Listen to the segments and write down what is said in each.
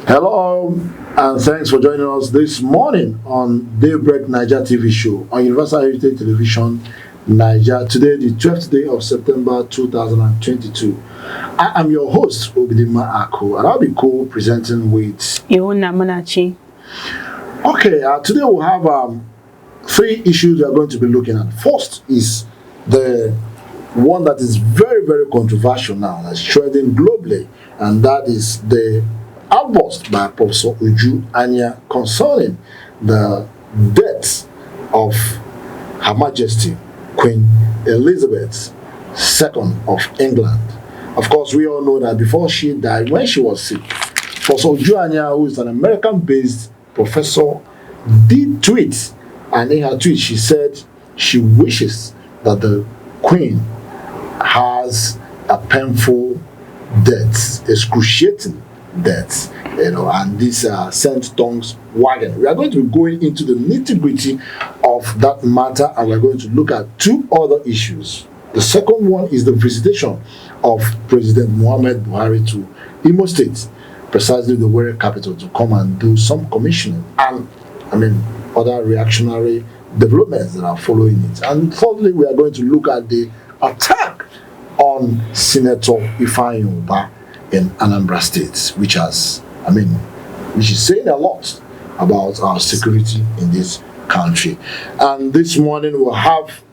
Hello, and thanks for joining us this morning on Daybreak Naija TV show on Universal Heritage Television, Naija. Today, the 12th day of September 2022. I am your host, Obidima Ako, and I'll be co-presenting with Ihuna Munachi. Okay, today we'll have three issues we are going to be looking at. First is the one that is very, very controversial now, that's trending globally, and that is the outburst by Professor Uju Anya concerning the death of Her Majesty Queen Elizabeth II of England. Of course, we all know that before she died, when she was sick, Professor Uju Anya, who is an American-based professor, did tweet, and in her tweet she said she wishes that the Queen has a painful death, excruciating death, and this sent tongues wagging. We are going to be going into the nitty-gritty of that matter, and we're going to look at two other issues. The second one is the visitation of President Muhammad Buhari to Imo State, precisely the Warrior capital, to come and do some commissioning and other reactionary developments that are following it. And thirdly, we are going to look at the attack on Senator Ifeanyi Ubah in Anambra State, which is saying a lot about our security in this country. And this morning we'll have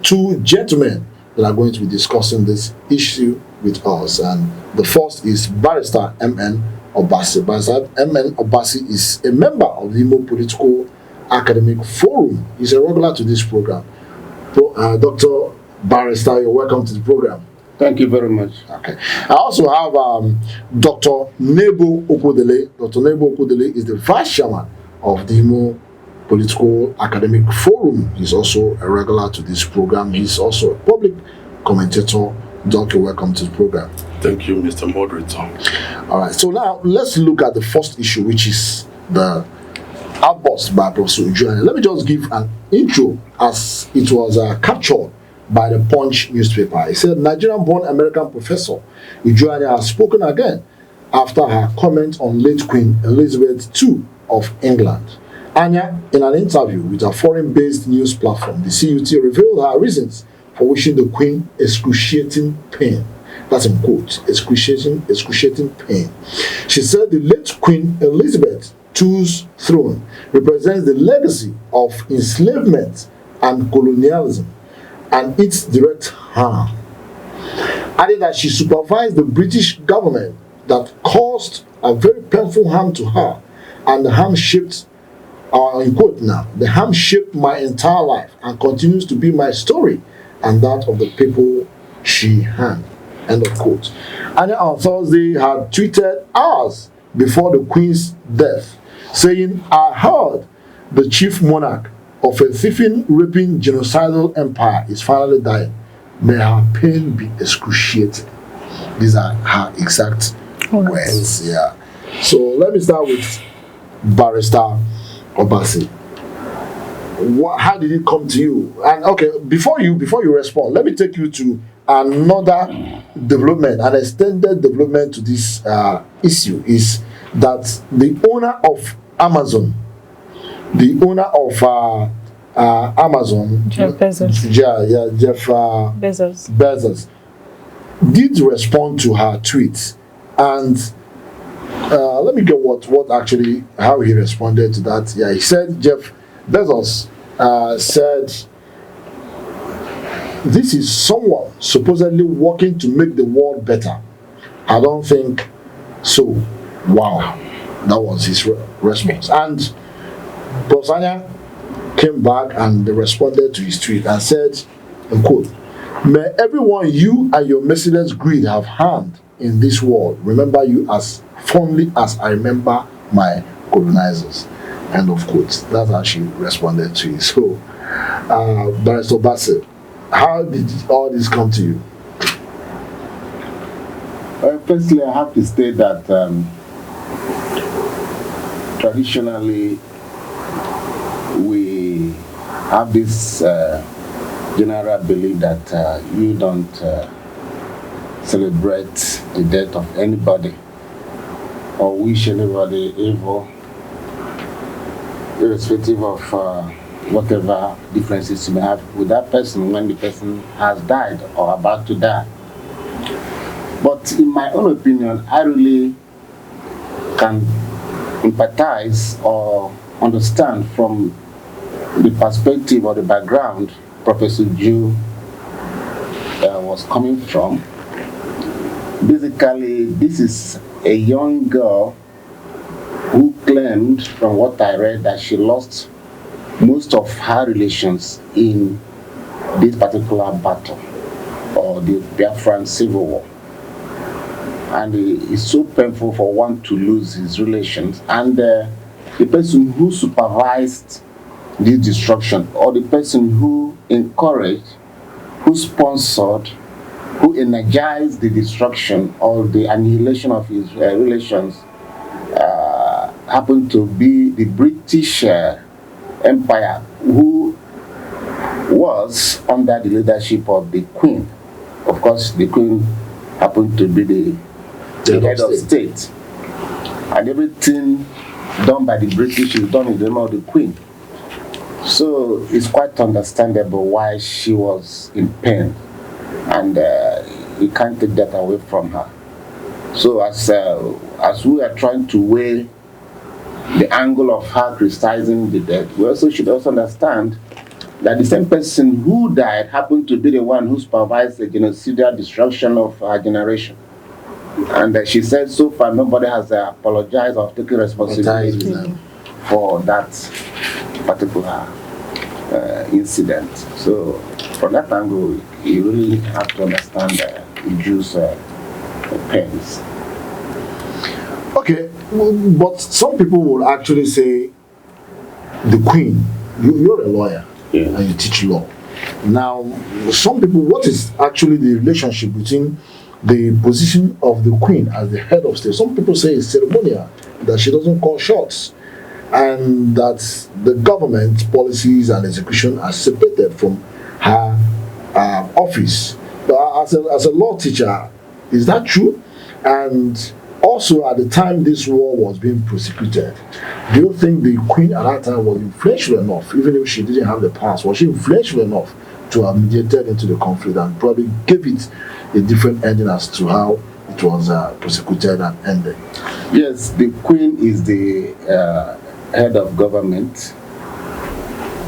two gentlemen that are going to be discussing this issue with us. And the first is Barrister M.N. Obasi. Barrister M.N. Obasi is a member of the Imo Political Academic Forum. He's a regular to this program. Dr. Barrister, you're welcome to the program. Thank you very much. Okay. I also have Dr. Nebo Okodele. Dr. Nebo Okodele is the vice chairman of the Imo Political Academic Forum. He's also a regular to this program. He's also a public commentator. Doctor, welcome to the program. Thank you, Mr. Moderator. All right. So now let's look at the first issue, which is the outburst by Professor Uju. Let me just give an intro as it was captured by the Punch newspaper. He said Nigerian-born American professor Uju Anya has spoken again after her comment on late Queen Elizabeth II of England. Anya, in an interview with a foreign-based news platform, the CUT revealed her reasons for wishing the Queen excruciating pain. That's in quotes, excruciating pain. She said the late Queen Elizabeth II's throne represents the legacy of enslavement and colonialism and its direct harm. Added that she supervised the British government that caused a very painful harm to her, and the harm shaped, in quote now, the harm shaped my entire life and continues to be my story and that of the people she harmed. End of quote. Anya on Thursday had tweeted hours before the Queen's death, saying, I heard the chief monarch of a thieving, raping, genocidal empire is finally dying. May her pain be excruciating. These are her exact words. Yeah. So let me start with Barrister Obasi. How did it come to you? And okay, before you respond, let me take you to another development, an extended development to this issue is that the owner of Amazon, Amazon, Jeff Bezos. Jeff Bezos did respond to her tweet, and let me get how he responded to that. Yeah, he said Jeff Bezos said, "This is someone supposedly working to make the world better. I don't think so." Wow, that was his response. And Bosania came back and responded to his tweet and said, and quote, "May everyone you and your merciless greed have harmed in this world remember you as fondly as I remember my colonizers." End of quote. That's how she responded to it. So, Barrister Bassett, how did all this come to you? Firstly, I have to state that traditionally we have this general belief that you don't celebrate the death of anybody or wish anybody evil, irrespective of whatever differences you may have with that person when the person has died or about to die. But in my own opinion, I really can empathize or understand from the perspective or the background Professor Ju was coming from. Basically, this is a young girl who claimed, from what I read, that she lost most of her relations in this particular battle, or the Biafran Civil War. And it's so painful for one to lose his relations. And the person who supervised this destruction, or the person who encouraged, who sponsored, who energized the destruction or the annihilation of his relations, happened to be the British Empire, who was under the leadership of the Queen. Of course, the Queen happened to be the head of state. And everything done by the British is done in the name of the Queen. So it's quite understandable why she was in pain. And you can't take that away from her. So as we are trying to weigh the angle of her criticizing the dead, we also should also understand that the same person who died happened to be the one who supervised the genocidal destruction of her generation. And she said so far nobody has apologized or taken responsibility for that particular incident. So from that angle, you really have to understand the Jews' pains. Okay, but some people will actually say the Queen, you're a lawyer, and you teach law. Now, some people, what is actually the relationship between the position of the Queen as the head of state? Some people say it's ceremonial, that she doesn't call shots, and that the government policies and execution are separated from her office. But as a law teacher, is that true? And also, at the time this war was being prosecuted, do you think the Queen at that time was influential enough, even if she didn't have the powers, was she influential enough to have mediated into the conflict and probably gave it a different ending as to how it was prosecuted and ended? Yes, the Queen is the head of government,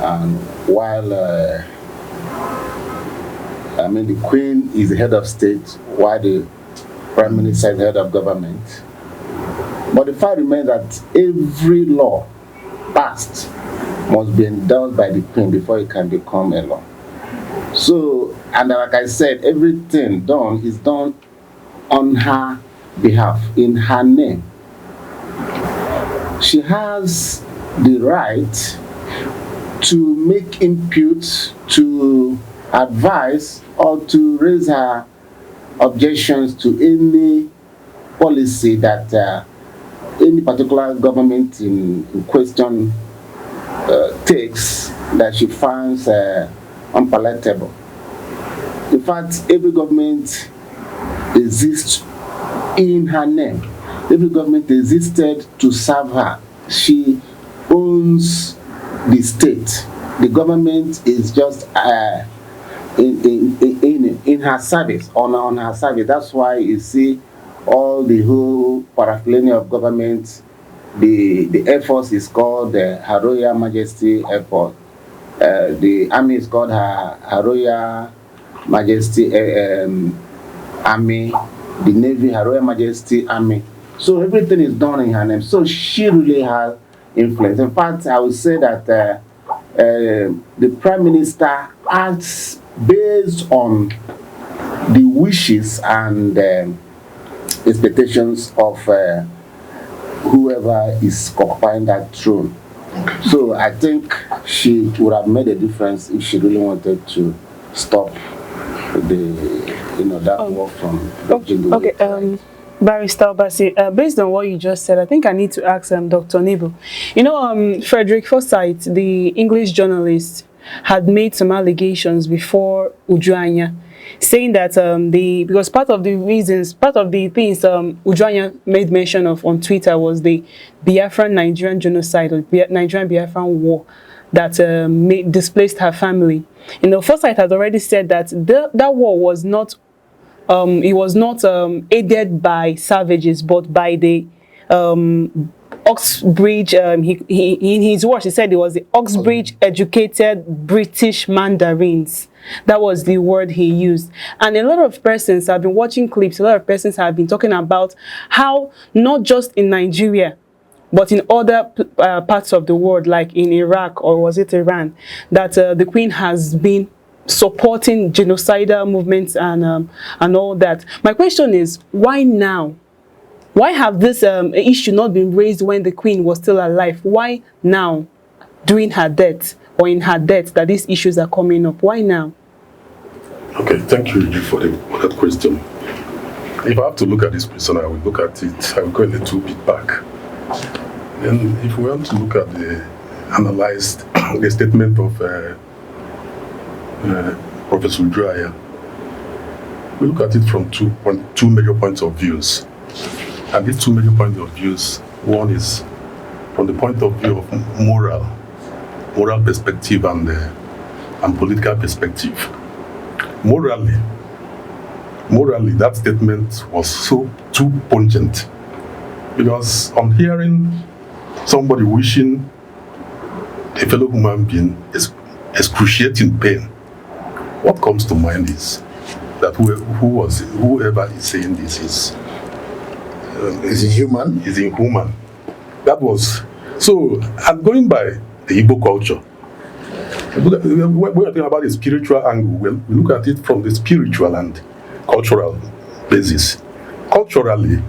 and while the Queen is the head of state, while the Prime Minister is the head of government. But the fact remains that every law passed must be endorsed by the Queen before it can become a law. So, and like I said, everything done is done on her behalf, in her name. She has the right to make input, to advise, or to raise her objections to any policy that any particular government in question takes that she finds unpalatable. In fact, every government exists in her name. Every government existed to serve her. She owns the state. The government is just in her service, on her service. That's why you see all the whole paraphernalia of government. The Air Force is called Her Royal Majesty Air Force. The Army is called Her Royal Majesty Army. The Navy, Her Royal Majesty Army. So everything is done in her name. So she really has influence. In fact, I would say that the Prime Minister acts based on the wishes and expectations of whoever is occupying that throne. So I think she would have made a difference if she really wanted to stop that war from raging the way. Barrister Obasi, based on what you just said, I think I need to ask Dr. Nebo. Frederick Forsyth, the English journalist, had made some allegations before Ujuanya, saying that because part of the things Ujwanya made mention of on Twitter was the Biafran Nigerian genocide, or Nigerian Biafran war that displaced her family. Forsyth has already said that that war was not aided by savages, but by the Oxbridge. In his words, he said it was the Oxbridge educated British Mandarins. That was the word he used. And a lot of persons have been watching clips, a lot of persons have been talking about how not just in Nigeria, but in other parts of the world, like in Iraq, or was it Iran, that the Queen has been supporting genocidal movements and all that. My question is, why now? Why have this issue not been raised when the Queen was still alive? Why now, during her death or in her death, that these issues are coming up? Why now? Okay, thank you for that question. If I have to look at this question, I will look at it, I will go a little bit back. And if we want to look at analyze the statement of Professor Ujwanya, we look at it from two major points of views. And these two major points of views, one is from the point of view of moral perspective and political perspective. Morally, that statement was too pungent, because on hearing somebody wishing a fellow human being excruciating pain, what comes to mind is that whoever is saying this is inhuman. Is inhuman. That was so. I'm going by the Igbo culture. When we're talking about the spiritual angle, we look at it from the spiritual and cultural basis. Culturally,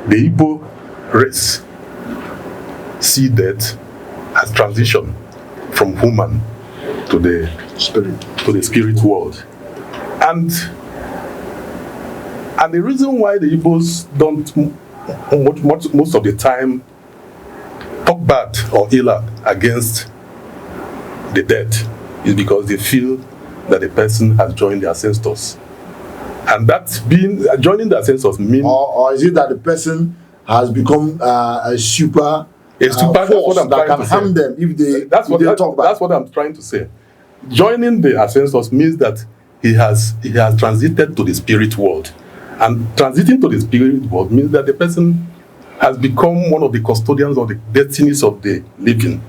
the Igbo race see death as transition from human to the spirit world, and the reason why the Igbos don't most of the time talk bad or ill against the dead is because they feel that the person has joined their ancestors, and that being joining the ancestors means, or is it that the person has become a super force that can harm them if they talk bad? That's what I'm trying to say. Joining the ancestors means that he has transited to the spirit world. And transiting to the spirit world means that the person has become one of the custodians of the destinies of the living.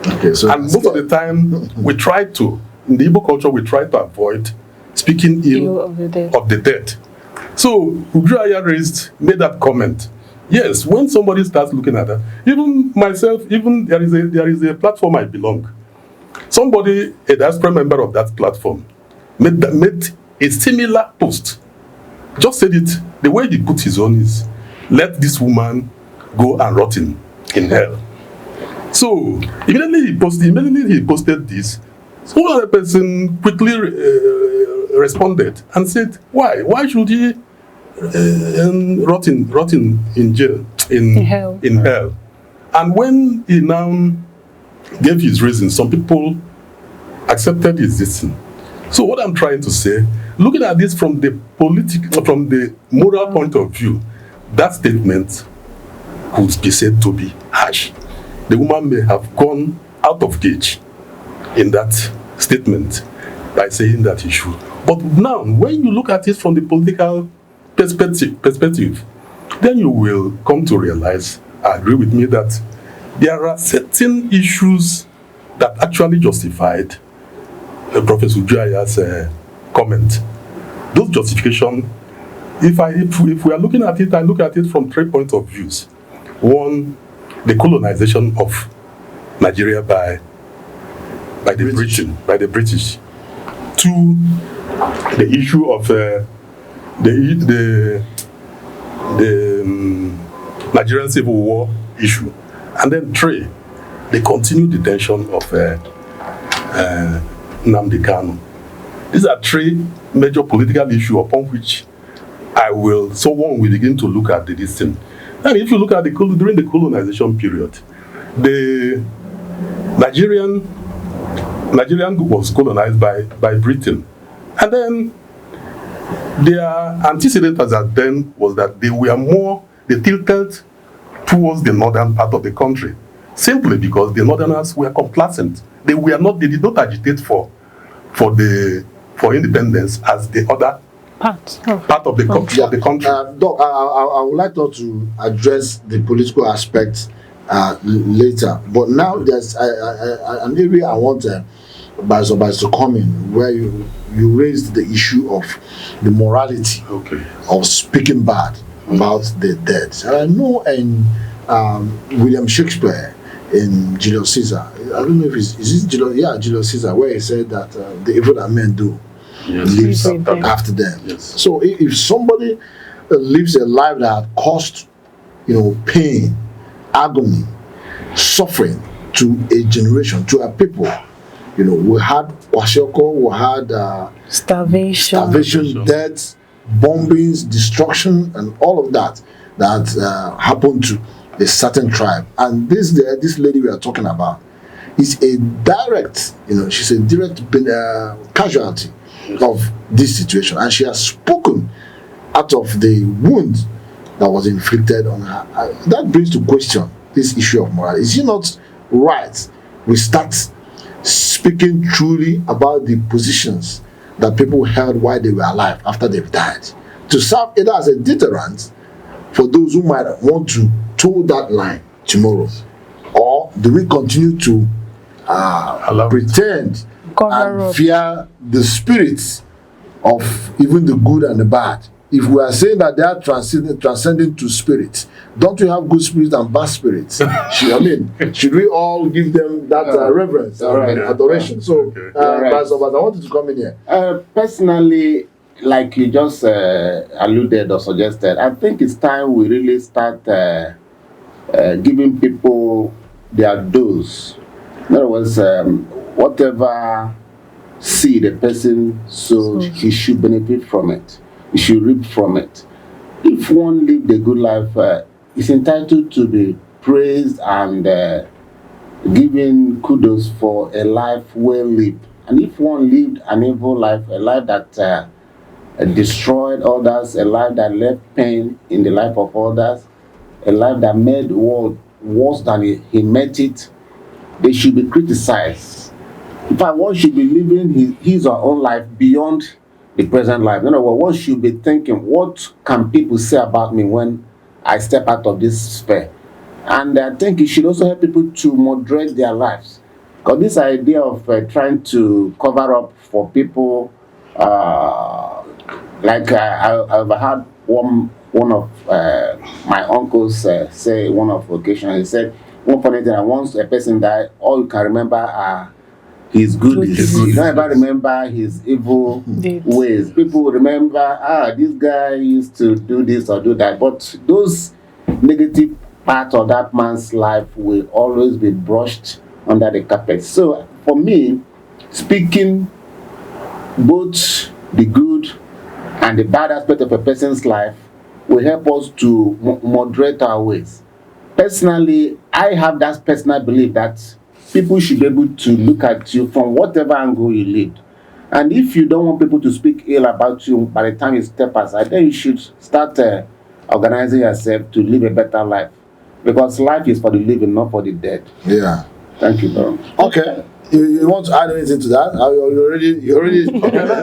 Okay, so and most of the time, in the Igbo culture, we try to avoid speaking ill of the dead. So Ujwanya made that comment. Yes, when somebody starts looking at that, even myself, there is a platform I belong. Somebody, a diaspora member of that platform, made a similar post. Just said it, the way he put his own is, let this woman go and rot in hell. So, immediately he posted this, so another person quickly responded and said, why? Why should he rot in jail, in hell? And when he now gave his reasons, some people accepted his decision. So what I'm trying to say, looking at this from the moral point of view, that statement could be said to be harsh. The woman may have gone out of gauge in that statement by saying that he should. But now, when you look at it from the political perspective, then you will come to realize, agree with me, that there are certain issues that actually justified Professor Ujwanya's comment. Those justifications, if we are looking at it, I look at it from 3 points of views. One, the colonization of Nigeria by the British. Two, the issue of the Nigerian Civil War issue. And then three, the continued detention of Nnamdi Kanu. These are three major political issues upon which someone will begin to look at this thing. I mean, if you look at during the colonization period, the Nigerian was colonized by Britain. And then Their antecedents at then was that they tilted towards the northern part of the country, simply because the northerners were complacent. They did not agitate for independence as the other part of the country. Doc, I would like to address the political aspect later, but now there's an area I want Buharis to come in, where you raised the issue of the morality of speaking bad about the dead. And I know in William Shakespeare, in Julius Caesar, I don't know if is it Julius Caesar, where he said that the evil that men do lives after them. Yes. So if somebody lives a life that caused, pain, agony, suffering to a generation, to a people, we had Kwashiorkor, we had starvation, death, bombings, destruction, and all of that happened to a certain tribe. And this lady we are talking about is a direct, she's a direct casualty of this situation, and she has spoken out of the wound that was inflicted on her. That brings to question this issue of morality. Is it not right we start speaking truly about the positions that people held while they were alive after they've died, to serve either as a deterrent for those who might want to toe that line tomorrow? Or do we continue to pretend and fear the spirits of even the good and the bad? If we are saying that they are transcending to spirits, don't we have good spirits and bad spirits? Should we all give them that reverence and adoration? So, I wanted to come in here. Personally, like you just alluded or suggested, I think it's time we really start giving people their dose. In other words, whatever seed a person sows, he should benefit from it. He should reap from it. If one lived a good life, is entitled to be praised and given kudos for a life well lived. And if one lived an evil life, a life that destroyed others, a life that left pain in the life of others, a life that made the world worse than he met it, they should be criticized. In fact, one should be living his or her own life beyond the present life. In other words, one should be thinking, what can people say about me when I step out of this sphere? And I think it should also help people to moderate their lives. Because this idea of trying to cover up for people, like I've had one of my uncles say one of occasions, he said, one funny thing, once a person died, all you can remember are his good deeds. You don't ever remember his evil ways. People will remember, this guy used to do this or do that. But those negative parts of that man's life will always be brushed under the carpet. So for me, speaking both the good and the bad aspect of a person's life will help us to moderate our ways. Personally, I have that personal belief that people should be able to look at you from whatever angle you lived. And if you don't want people to speak ill about you by the time you step aside, then you should start organizing yourself to live a better life. Because life is for the living, not for the dead. Yeah. Thank you, bro. Okay. You want to add anything to that? You already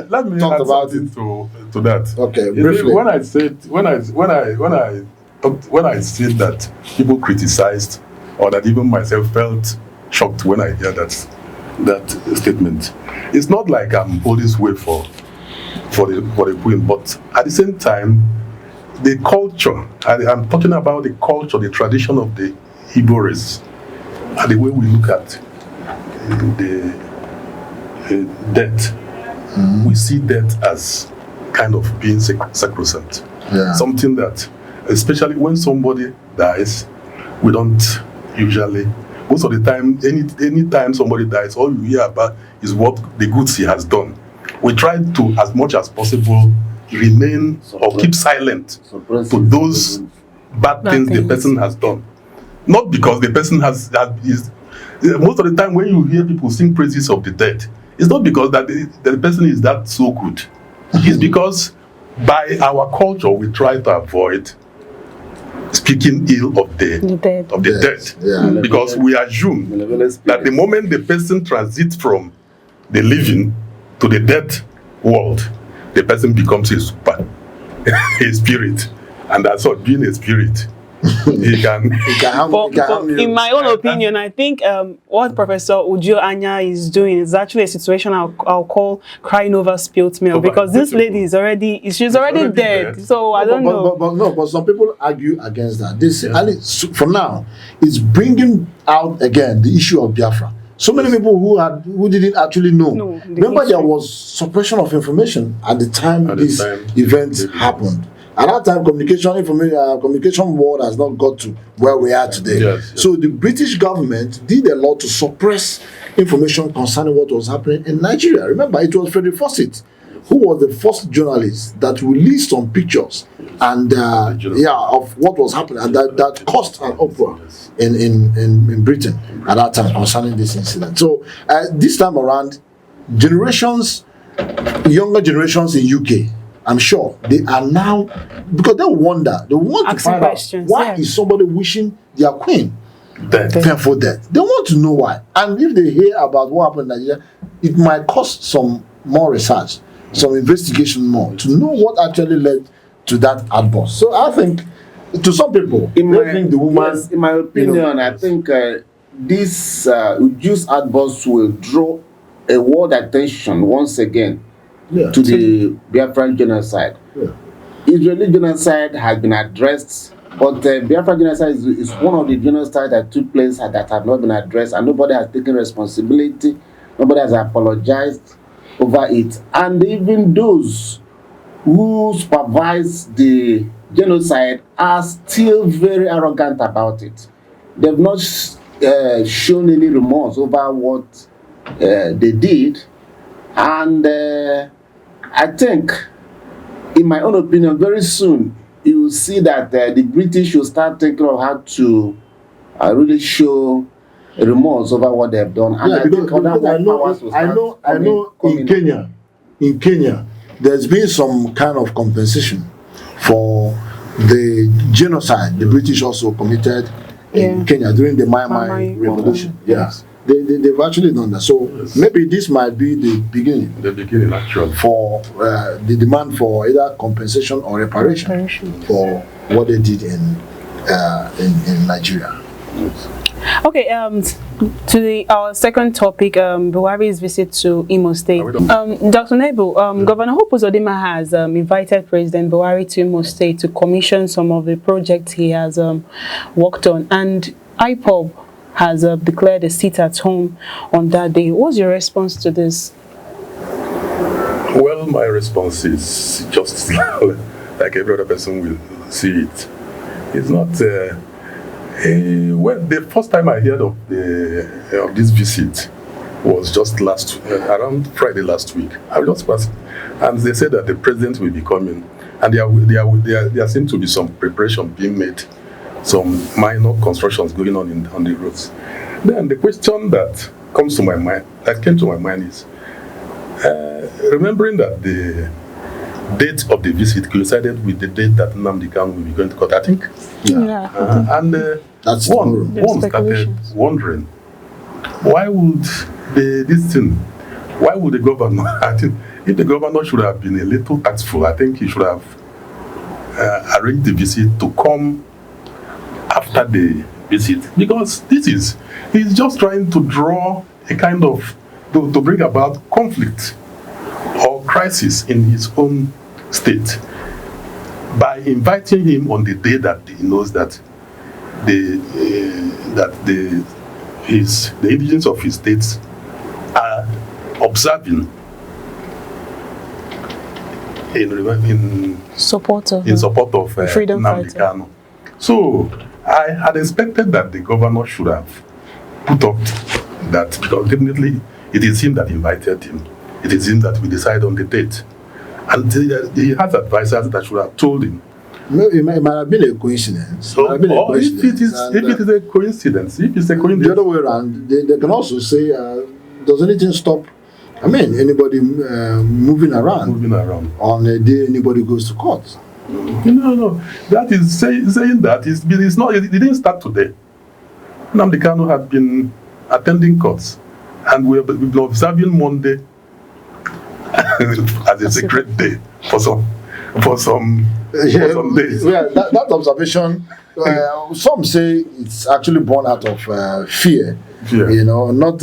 let me talked add about something it. to that. Okay, briefly. When I said that people criticized, or that even myself felt shocked when I hear that statement, it's not like I'm always way for the queen, but at the same time, the culture, I'm talking about the culture, the tradition of the Buharis, and the way we look at the death. We see death as kind of being sacrosanct. Yeah. Something that, especially when somebody dies, we don't usually, most of the time, any time somebody dies, all you hear about is what the goods he has done. We try to, as much as possible, remain or keep silent to those bad things the person has done. Not because the person is most of the time when you hear people sing praises of the dead, it's not because that the person is that so good. It's because by our culture, we try to avoid speaking ill of the dead. Yeah. Because we assume that the moment the person transits from the living to the dead world, the person becomes a spirit. And that's what being a spirit. In my own opinion, I think what Professor Ujo Anya is doing is actually a situation I'll call crying over spilt milk, because this lady is she's already dead. So I don't know. But some people argue against that. They say, for now, it's bringing out again the issue of Biafra. So many people who didn't actually know. Remember, there was suppression of information at the time these events happened. At that time, communication world has not got to where we are today. Yes. So the British government did a lot to suppress information concerning what was happening in Nigeria. Remember, it was Frederick Fawcett who was the first journalist that released some pictures and of what was happening, and that caused an uproar in Britain at that time concerning this incident. So this time around, younger generations in UK, I'm sure they are now, because they want to find out why is somebody wishing their queen for death. They want to know why. And if they hear about what happened in Nigeria, it might cost some more research, some investigation more, to know what actually led to that outburst. So I think, to some people, in my opinion, I think this Uju's outburst will draw a world attention once again to the Biafran genocide. Israeli genocide has been addressed, but Biafran genocide is one of the genocides that took place that have not been addressed, and nobody has taken responsibility, nobody has apologized over it. And even those who supervise the genocide are still very arrogant about it. They've not shown any remorse over what they did, and I think, in my own opinion, very soon you will see that the British will start thinking of how to really show remorse over what they have done. And I think I know in Kenya, there's been some kind of compensation for the genocide the British also committed in Kenya during the Mai Revolution. Yes. They've actually done that. So maybe this might be the beginning. Actually. For the demand for either compensation or reparation for what they did in Nigeria. Okay, to our second topic, Buhari's visit to Imo State. Dr. Nebo, Governor Hope Uzodinma has invited President Buhari to Imo State to commission some of the projects he has worked on, and IPOB has declared a sit at home on that day. What's your response to this? Well, my response is just like every other person will see it. It's not. Well, the first time I heard of this visit was just around Friday last week. I was just passing, and they said that the president will be coming, and there seems to be some preparation being made. Some minor constructions going on the roads. Then the question that came to my mind is, remembering that the date of the visit coincided with the date that Nnamdi Kanu will be going to court, I think. And that's one started wondering, why would the governor, I think if the governor should have been a little tactful, I think he should have arranged the visit to come after the visit, because he's just trying to draw a kind of, to bring about conflict or crisis in his own state by inviting him on the day that he knows that the indigenes of his states are observing in support of freedom Nnamdi Kanu. So I had expected that the governor should have put up that, because definitely it is him that invited him. It is him that we decide on the date. And he has advisors that should have told him. No, it might have been a coincidence. So, if it is a coincidence, the other way around, they can also say, does anything stop I mean, anybody moving around on a day anybody goes to court. No. That is saying that it's not. It didn't start today. Nnamdi Kanu had been attending courts, and we've been observing Monday as a sacred day for some days. Yeah, that observation. Some say it's actually born out of fear. You know, not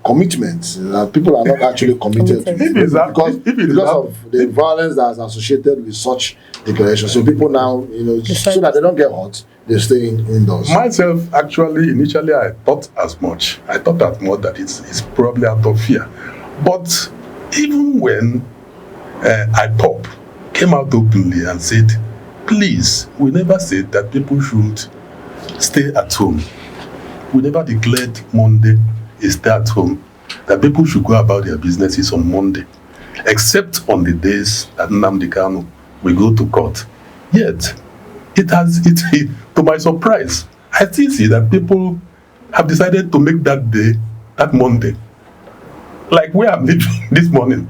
commitment. People are not actually committed to it because of the violence that's associated with such declarations. So people now, so that they don't get hurt, they're staying indoors. Myself, actually, initially, I thought as much. I thought that it's probably out of fear. But even when IPOB came out openly and said, please, we never said that people should stay at home. We never declared Monday is stay at home, that people should go about their businesses on Monday, except on the days that Nnamdi Kanu will go to court. Yet, to my surprise, I still see that people have decided to make that day, that Monday, like where I'm living this morning.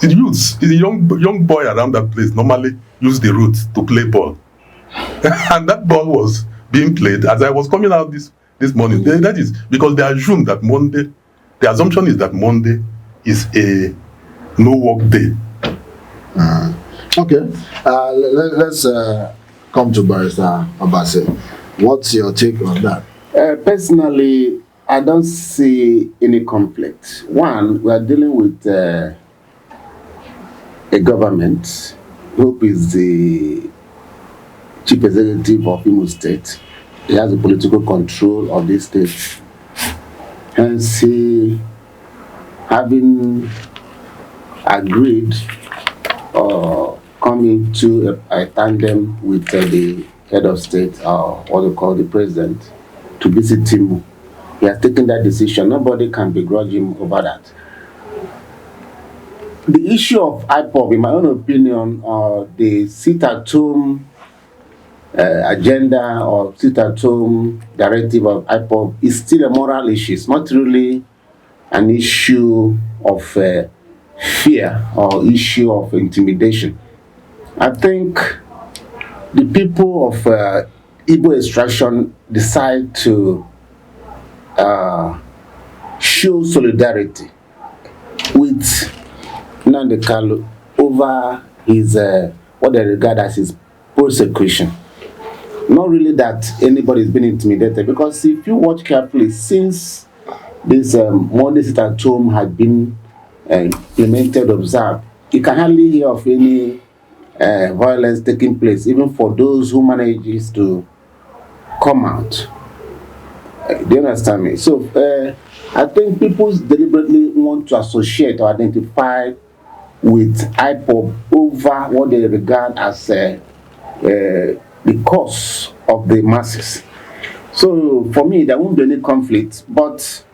The youths, the young boy around that place normally use the route to play ball. And that ball was being played as I was coming out this morning. That is because they assume that Monday, the assumption is that Monday is a no work day. Okay. Let's come to Barrister Abase. What's your take on that? Personally, I don't see any conflict. One, we are dealing with a government who is the chief executive of Imo State. He has the political control of this state. Hence, he, having agreed or come into a tandem with the head of state, or what they call the president, to visit him, he has taken that decision. Nobody can begrudge him over that. The issue of IPOB, in my own opinion, the sit-at-home agenda or sit-at-home directive of IPOB is still a moral issue. It's not really an issue of fear or issue of intimidation. I think the people of Igbo extraction decide to show solidarity with Nnamdi Kanu over his what they regard as his prosecution. Not really that anybody is being intimidated, because if you watch carefully, since this Monday sit-at-home had been implemented, observed, you can hardly hear of any violence taking place, even for those who manages to come out. Do you understand me? So I think people deliberately want to associate or identify with IPOB over what they regard as the cause of the masses. So for me, there won't be any conflict. But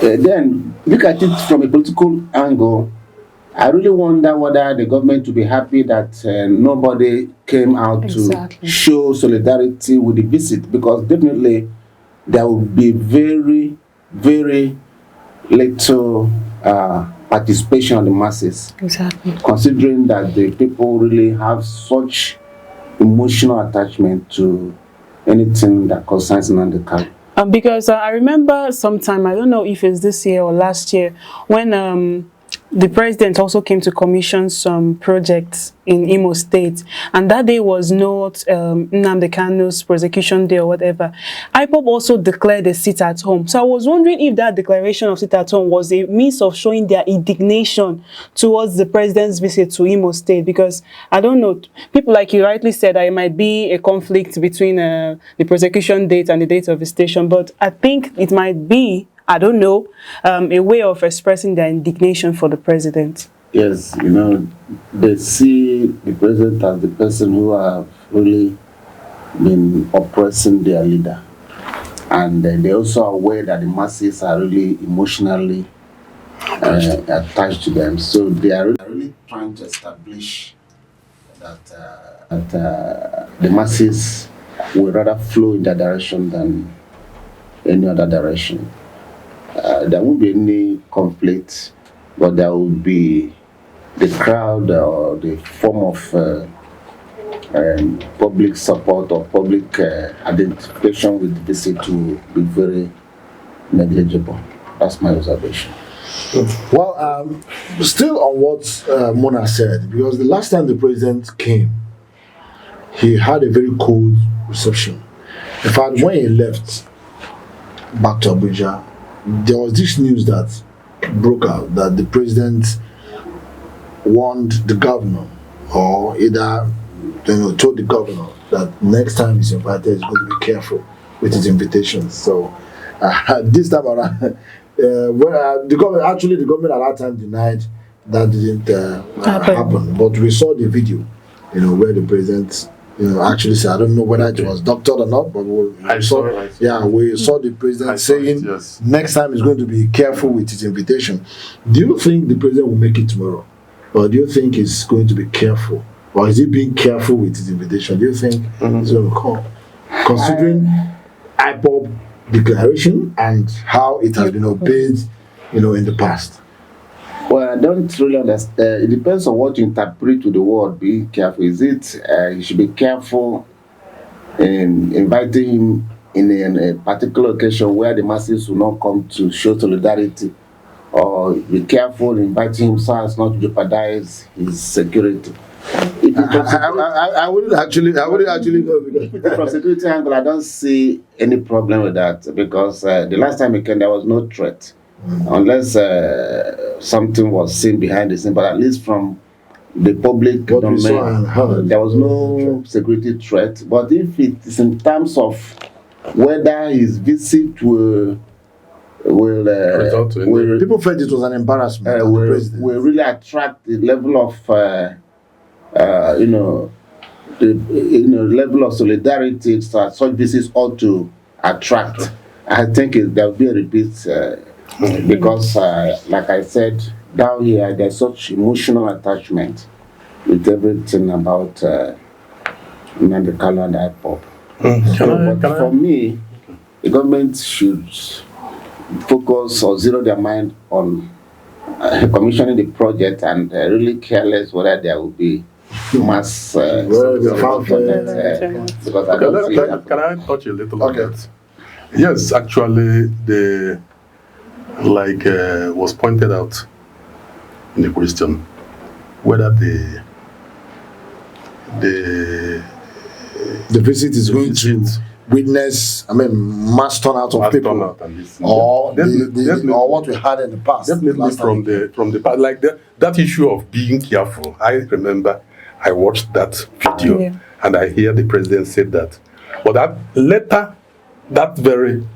then look at it from a political angle. I really wonder whether the government will be happy that nobody came out to show solidarity with the visit, because definitely there will be very, very little participation of the masses. Exactly. Considering that the people really have such emotional attachment to anything that concerns Nnamdi Kanu. Because I remember sometime, I don't know if it's this year or last year, when the president also came to commission some projects in Imo State, and that day was not Nnamdi Kanu's prosecution day or whatever. IPOB also declared a sit-at-home. So I was wondering if that declaration of sit-at-home was a means of showing their indignation towards the president's visit to Imo State, because I don't know, people like you rightly said that it might be a conflict between the prosecution date and the date of visitation, but I think it might be, I don't know, a way of expressing their indignation for the president. Yes, they see the president as the person who have really been oppressing their leader. And they also are aware that the masses are really emotionally attached to them. So they are really trying to establish that, the masses will rather flow in that direction than any other direction. there won't be any conflict, but there will be the crowd or the form of public support or public identification with the visit to be very negligible. That's my observation. Well, still on what Mona said, because the last time the president came, he had a very cold reception. In fact, when he left back to Abuja, there was this news that broke out that the president warned the governor, or either told the governor that next time he's invited, he's going to be careful with his invitations. So this time around, the government at that time denied that didn't happen. But we saw the video, where the president, actually said, I don't know whether it was doctored or not, but we saw the president saying next time he's going to be careful with his invitation. Do you think the president will make it tomorrow? Or do you think he's going to be careful? Or is he being careful with his invitation? Do you think he's going to come? Considering IPOB declaration and how it has been obeyed, in the past. Well, I don't really understand. It depends on what you interpret to the word being careful. Is it you should be careful in inviting him in a particular occasion where the masses will not come to show solidarity, or be careful in inviting him so as not to jeopardize his security? I wouldn't actually know, because from security angle, I don't see any problem with that, because the last time he came, there was no threat. Unless something was seen behind the scene, but at least from the public domain, there was no security threat. But if it is in terms of whether his visit will people felt it was an embarrassment. Will really attract the level of level of solidarity that such visits ought to attract. I think there will be a repeat. Because, like I said, down here there's such emotional attachment with everything about the color and IPOB. For me, the government should focus or zero their mind on commissioning the project and really care less whether there will be mass. Because I don't see that. Can I touch a little on that? Yes, actually, was pointed out in the question, whether the visit is going to witness, mass turnout of people, or what we had in the past. Definitely from the past, like that issue of being careful. I remember I watched that video and I hear the president said that, but that very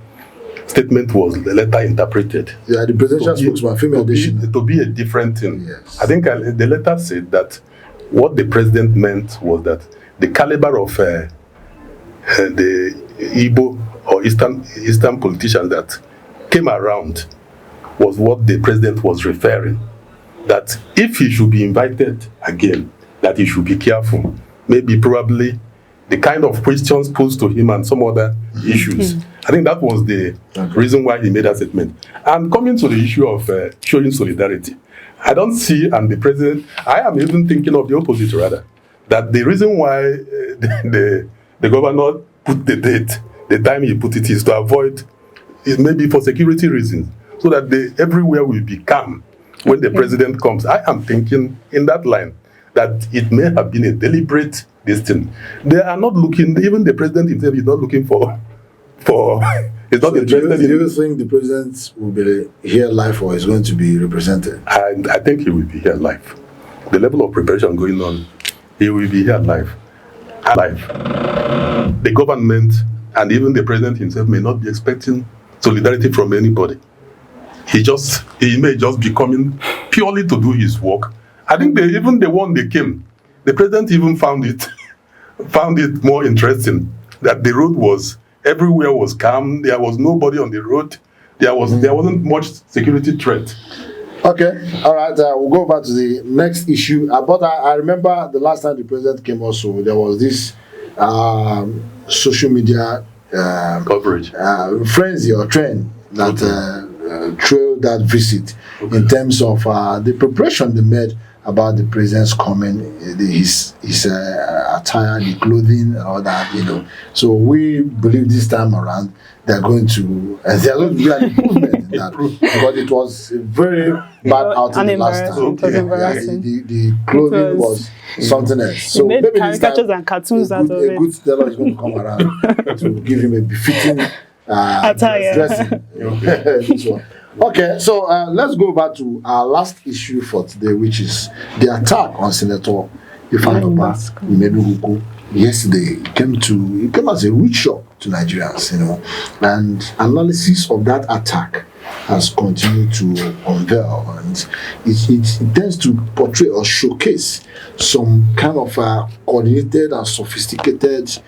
statement was later interpreted. Yeah, the presidential spokesman, female edition, to be a different thing. Yes. I think the letter said that what the president meant was that the caliber of the Igbo or Eastern politicians that came around was what the president was referring. That if he should be invited again, that he should be careful. Maybe probably the kind of questions posed to him and some other issues. I think that was the reason why he made that statement. And coming to the issue of showing solidarity, I don't see, and the president, I am even thinking of the opposite rather, that the reason why the governor put the date, the time he put it, is to avoid, is maybe for security reasons, so that everywhere will be calm when the president comes. I am thinking in that line, that it may have been a deliberate thing. They are not looking, even the president himself is not looking for he's not interested do you think the president will be here live or is going to be represented? I think he will be here live. The level of preparation going on, he will be here live. The government and even the president himself may not be expecting solidarity from anybody. He may just be coming purely to do his work. I think even the one they came, the president even found it more interesting that the road was, everywhere was calm. There was nobody on the road. There wasn't much security threat. Okay, all right. We'll go back to the next issue. But I remember the last time the president came also, there was this social media coverage, frenzy or trend that trail that visit in terms of the preparation they made about the president's coming, his attire, the clothing, and all that, you know. So we believe this time around they're going to there will be an improvement in that, because it was very bad out in the last time. It was embarrassing. The clothing was something else. So made maybe caricatures and cartoons out of a it. good tailor is going to come around to give him a befitting attire. dressing. You know, this one. Okay, so let's go back to our last issue for today, which is the attack on Senator Ifeanyi Umebihuku. Yesterday, it came as a rude shock to Nigerians, you know, and analysis of that attack has continued to unveil, and it tends to portray or showcase some kind of coordinated and sophisticated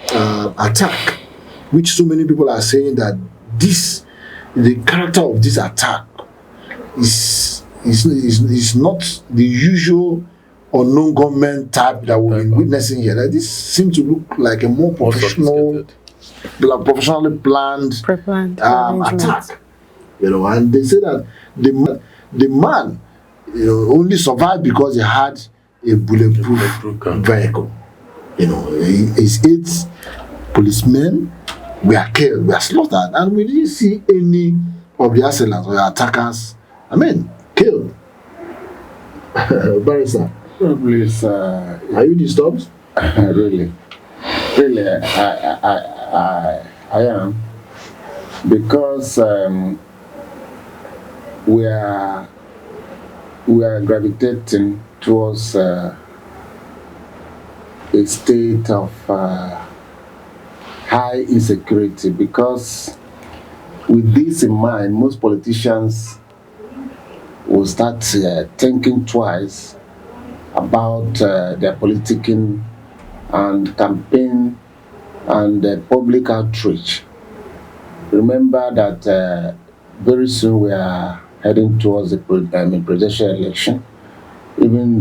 attack, which so many people are saying that the character of this attack is not the usual unknown government type that we've been witnessing here. This seems to look like a more professionally planned attack. You know, and they say that the man, you know, only survived because he had a bulletproof vehicle. You know, his 8 policemen were killed, were slaughtered, and we didn't see any of the assailants or the attackers, killed. Barrister, Please, are you disturbed? really, I am, because we are gravitating towards a state of high insecurity, because with this in mind, most politicians will start thinking twice about their politicking and campaign and public outreach. Remember that very soon we are heading towards the presidential election. Even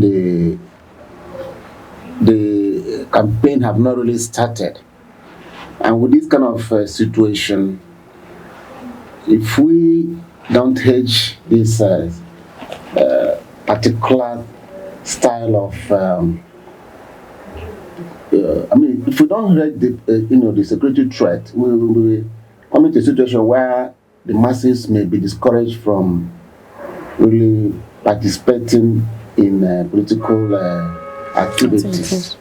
the campaign have not really started. And with this kind of situation, if we don't hedge this particular style of, if we don't hedge the security threat, we will come into a situation where the masses may be discouraged from really participating in political activities.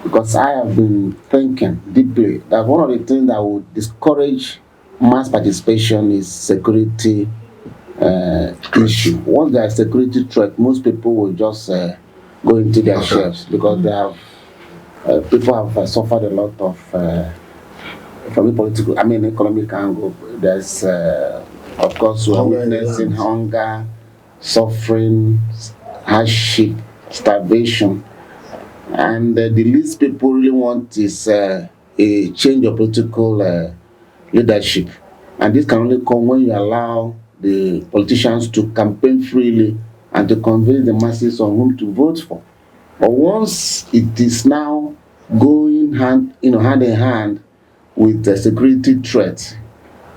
Because I have been thinking deeply that one of the things that would discourage mass participation is security issue. Once there is security threat, most people will just go into their shelves, because they have people have suffered a lot of from a political, economic angle. There's of course we are witnessing hunger, suffering, hardship, starvation. And the least people really want is a change of political leadership. And this can only come when you allow the politicians to campaign freely and to convince the masses on whom to vote for. But once it is now going hand in hand with the security threat,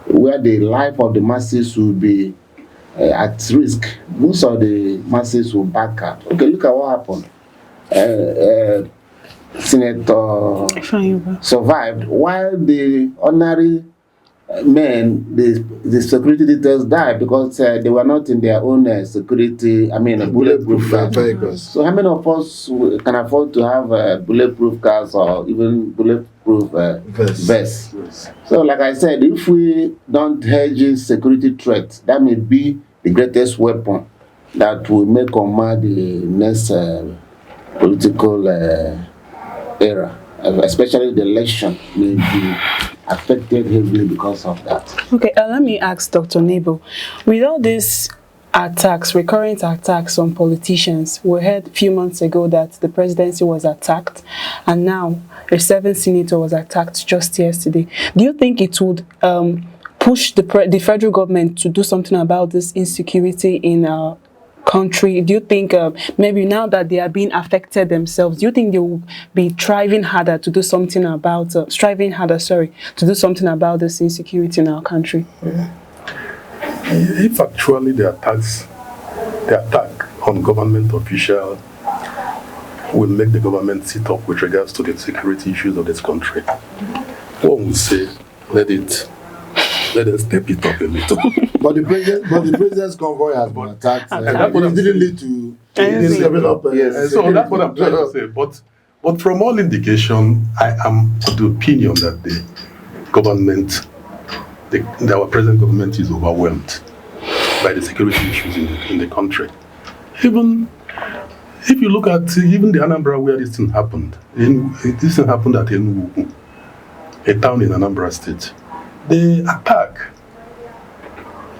where the life of the masses will be at risk, most of the masses will back out. Okay, look at what happened. Senator survived, while the ordinary men, the security details died because they were not in their own security, bulletproof vehicles. So how many of us can afford to have bulletproof cars or even bulletproof vests? Yes. So like I said, if we don't hedge security threats, that may be the greatest weapon that will make or mar the next political era, especially the election may be affected heavily because of that. Okay, let me ask Dr. Nebo. With all these attacks, recurrent attacks on politicians, we heard a few months ago that the presidency was attacked, and now a 7th senator was attacked just yesterday. Do you think it would push the federal government to do something about this insecurity in our country? Do you think maybe now that they are being affected themselves, do you think they will be striving harder to do something about to do something about this insecurity in our country? if actually the attack on government official will make the government sit up with regards to the security issues of this country, one would say, let us step it up a little. But the president's convoy has been attacked. And that's what it I'm didn't saying. lead to Anything. develop. So that's what I'm trying to say. But from all indication, I am of the opinion that the government, our present government, is overwhelmed by the security issues in the country. Even if you look at even the Anambra where this thing happened, this thing happened at Enugu, a town in Anambra State. The attack,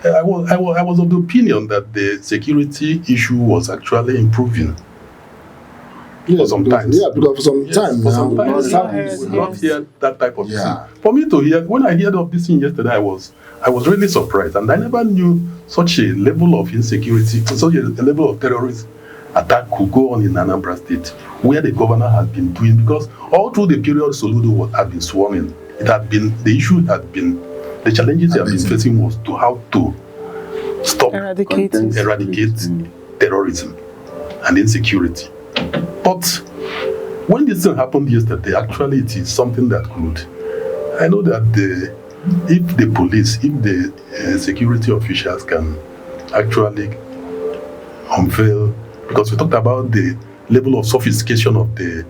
I was of the opinion that the security issue was actually improving. For some time. Yeah, because for some time for now, some time, we we not hear that type of Yeah. thing. For me to hear, when I heard of this thing yesterday, I was really surprised, and I never knew such a level of insecurity, such a level of terrorist attack could go on in Anambra State, where the governor had been doing, because all through the period Soludo had been sworn in, the challenges he had been facing was to how to stop, Eradicate terrorism and insecurity. But when this thing happened yesterday, actually it is something that could, I know that if the police, if the security officials can actually unveil, because we talked about the level of sophistication of the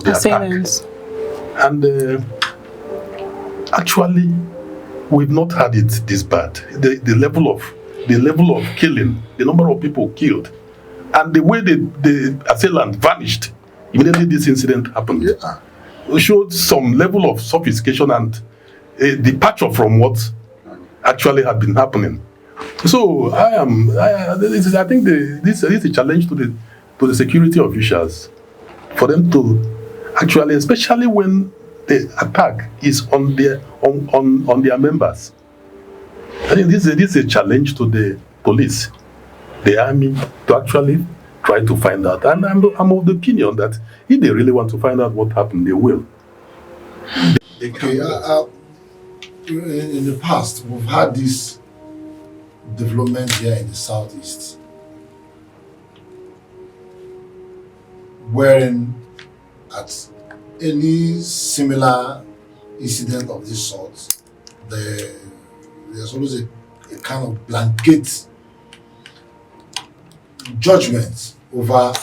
assailants. attack. And actually, we've not had it this bad. The level of killing, the number of people killed, and the way the assailant vanished immediately this incident happened, showed some level of sophistication and a departure from what actually had been happening. So I think this is a challenge to the security officials, for them to actually, especially when the attack is on their members. I think this is a challenge to the police, the army, to actually try to find out. And I'm of the opinion that if they really want to find out what happened, they will. Okay, in the past, we've had this development here in the southeast, wherein at any similar incident of this sort, there's always a kind of blanket judgment over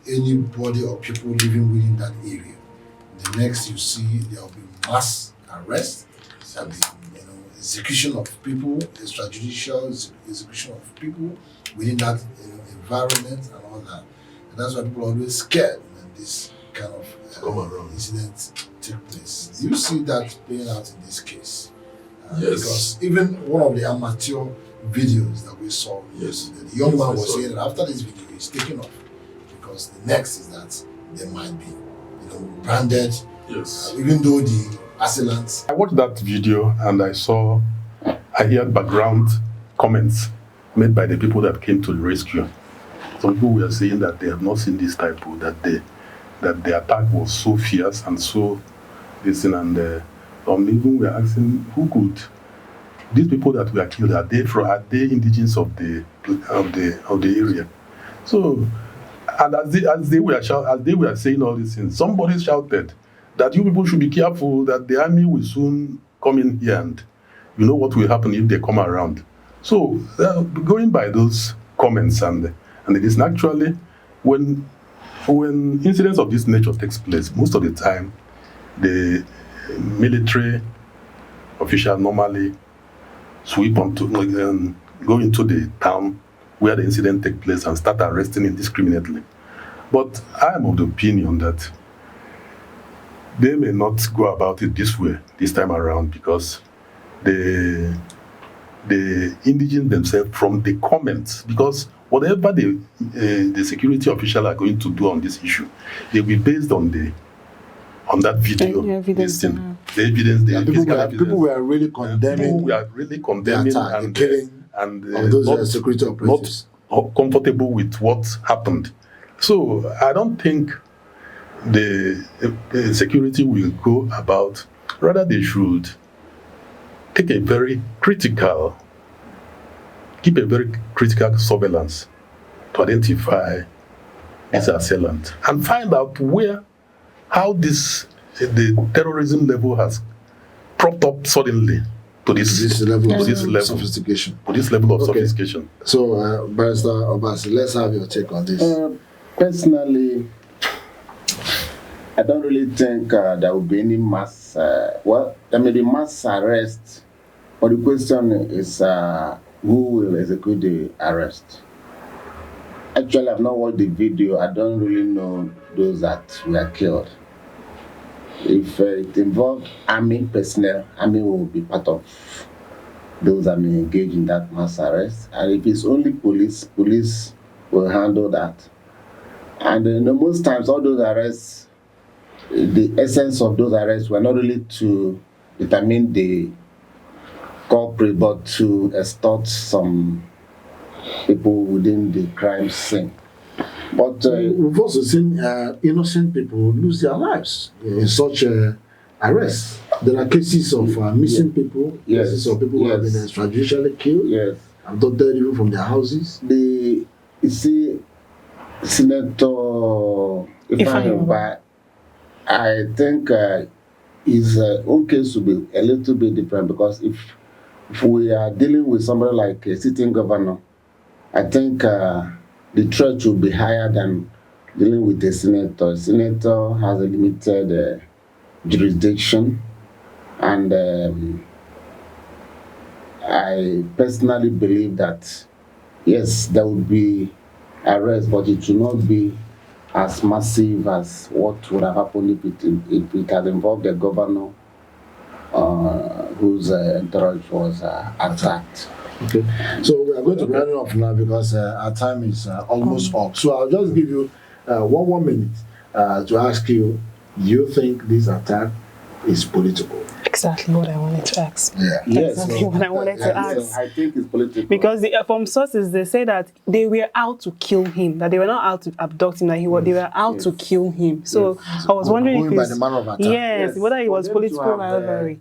anybody or people living within that area. The next you see, there will be mass arrest, there'll be execution of people, extrajudicial execution of people within that environment and all that. And that's why people are always scared when this kind of incident take place. Do you see that playing out in this case? Yes. Because even one of the amateur videos that we saw yesterday, the young man was saying that after this video he's taken off, because the next is that there might be branded, even though the assailants. I watched that video and I heard background comments made by the people that came to the rescue. Some people were saying that they have not seen this type of, that the attack was so fierce and so this thing, and even we are asking these people that were killed, are they indigenous of the area? So, and as they were saying all these things, somebody shouted that you people should be careful, that the army will soon come in here, and you know what will happen if they come around. So going by those comments and it is actually when incidents of this nature takes place, most of the time the military official normally sweep onto go into the town where the incident takes place and start arresting indiscriminately. But I am of the opinion that they may not go about it this way this time around, because the indigents themselves, from the comments, because whatever the security official are going to do on this issue, they'll be based on that video, the evidence, the evidence, people were really condemning. The killing of those security operatives. Not comfortable with what happened. So I don't think the security will go about. Rather, they should take a very critical keep a very critical surveillance to identify this assailant and find out how the terrorism level has propped up suddenly to this level of sophistication. To this level of sophistication. So, Barrister Obasi, let's have your take on this. Personally, I don't really think there will be any mass. There may be mass arrest, but the question is who will execute the arrest. Actually, I've not watched the video. I don't really know those that were killed. If it involved army personnel, army will be part of those that may engage in that mass arrest. And if it's only police, police will handle that. And most times, all those arrests, the essence of those arrests were not really to determine the culprit, but to extort some people within the crime scene. But we've also seen innocent people lose their lives in such arrests. There are cases of missing people, cases of people who have been extrajudicially killed, abducted even from their houses. You see, Senator Ifeanyi, I think his own case will be a little bit different, because if we are dealing with somebody like a sitting governor, I think the threat will be higher than dealing with a senator. A senator has a limited jurisdiction, and I personally believe that, yes, there will be arrest, but it will not be as massive as what would have happened if it had involved a governor whose entourage was attacked. Okay, so we are going to be running off now because our time is almost up. So I'll just give you 1 minute to ask you, do you think this attack is political? Exactly what I wanted to ask. Yeah. Yes. Exactly what I wanted to ask. I think it's political. Because from sources, they say that they were out to kill him, that they were not out to abduct him, that they were out to kill him. So I was wondering if by the manner of attack. whether it was political, however.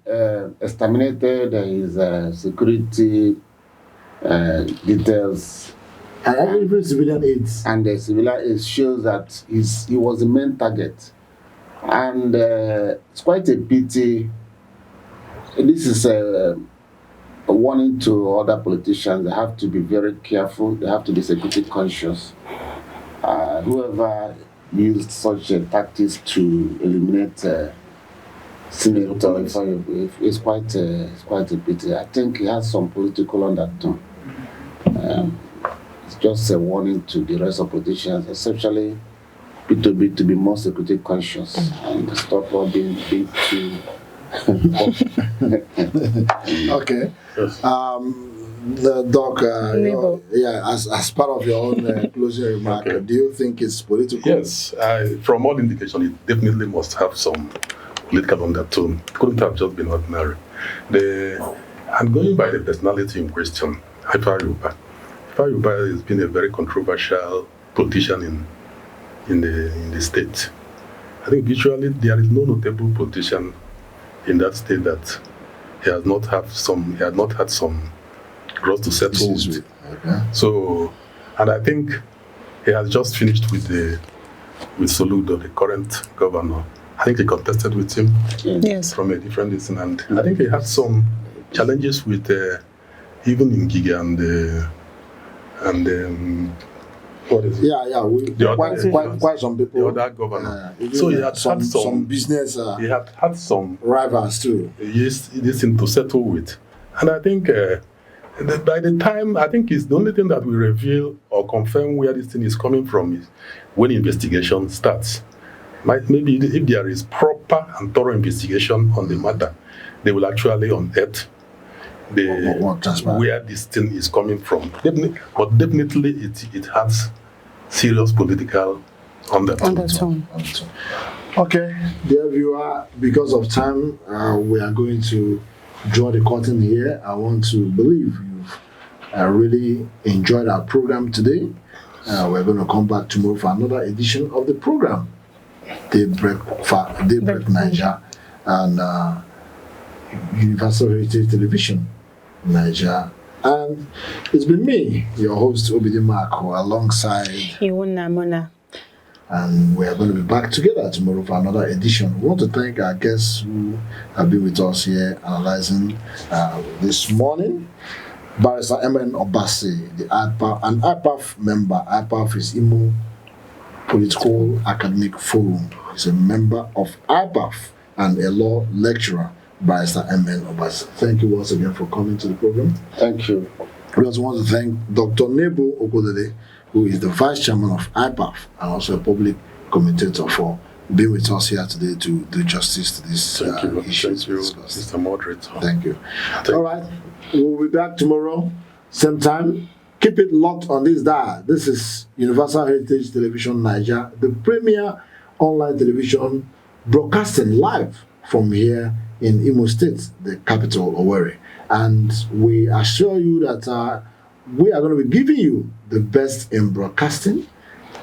Exterminated his security details. And even civilian aids. And the civilian aids shows that he was the main target. And it's quite a pity. This is a warning to other politicians. They have to be very careful. They have to be security conscious. Whoever used such tactics to eliminate senator, it's quite a pity. I think he has some political undertone. It's just a warning to the rest of politicians, especially P2B, to be more security conscious and stop being too. Okay. Yes. The doc, Nebo. as part of your own closing remark, do you think it's political? Yes, from all indication, it definitely must have some political undertone. It couldn't have just been ordinary. I'm going by the personality in question, Ifeanyi. Ifeanyi has been a very controversial politician in the state. I think visually there is no notable politician in that state that he had not had some gross to settle with. Okay. So, and I think he has just finished with Soludo, the current governor. I think he contested with him from a different reason, and I think he had some challenges with even in Giga and what is it? Quite some people. The other governor. So he had some business. He had some rivals too. Yes, this thing to settle with, and I think by the time, I think it's the only thing that will reveal or confirm where this thing is coming from is when investigation starts. Maybe if there is proper and thorough investigation on the matter, they will actually unearth where this thing is coming from. But definitely it has serious political undertone. Okay, dear viewer, because of time, we are going to draw the curtain here. I want to believe you've really enjoyed our program today. We're going to come back tomorrow for another edition of the program, Daybreak Naija, and Universal Heritage Television, Naija And it's been me, your host, Obidi Marco, alongside. Iwuna Mona. And we are going to be back together tomorrow for another edition. We want to thank our guests who have been with us here analyzing this morning. Barrister MN Obasi, the IPAF, an IPAF member. IPAF is Imo Political Academic Forum. He's a member of IPAF and a law lecturer, Barrister MN Obasi. Thank you once again for coming to the program. Thank you. We also want to thank Dr. Nebo Okodede, who is the Vice Chairman of IPAF and also a public commentator, for being with us here today to do justice to this issue. Thank you, Mr. Moderator. Thank you. All right. We'll be back tomorrow, same time. Keep it locked on this dial. This is Universal Heritage Television Naija, the premier online television broadcasting live from here in Imo State, the capital, Owerri. And we assure you that we are going to be giving you the best in broadcasting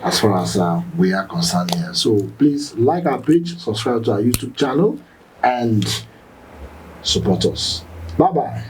as far as we are concerned here. So please like our page, subscribe to our YouTube channel, and support us. Bye-bye.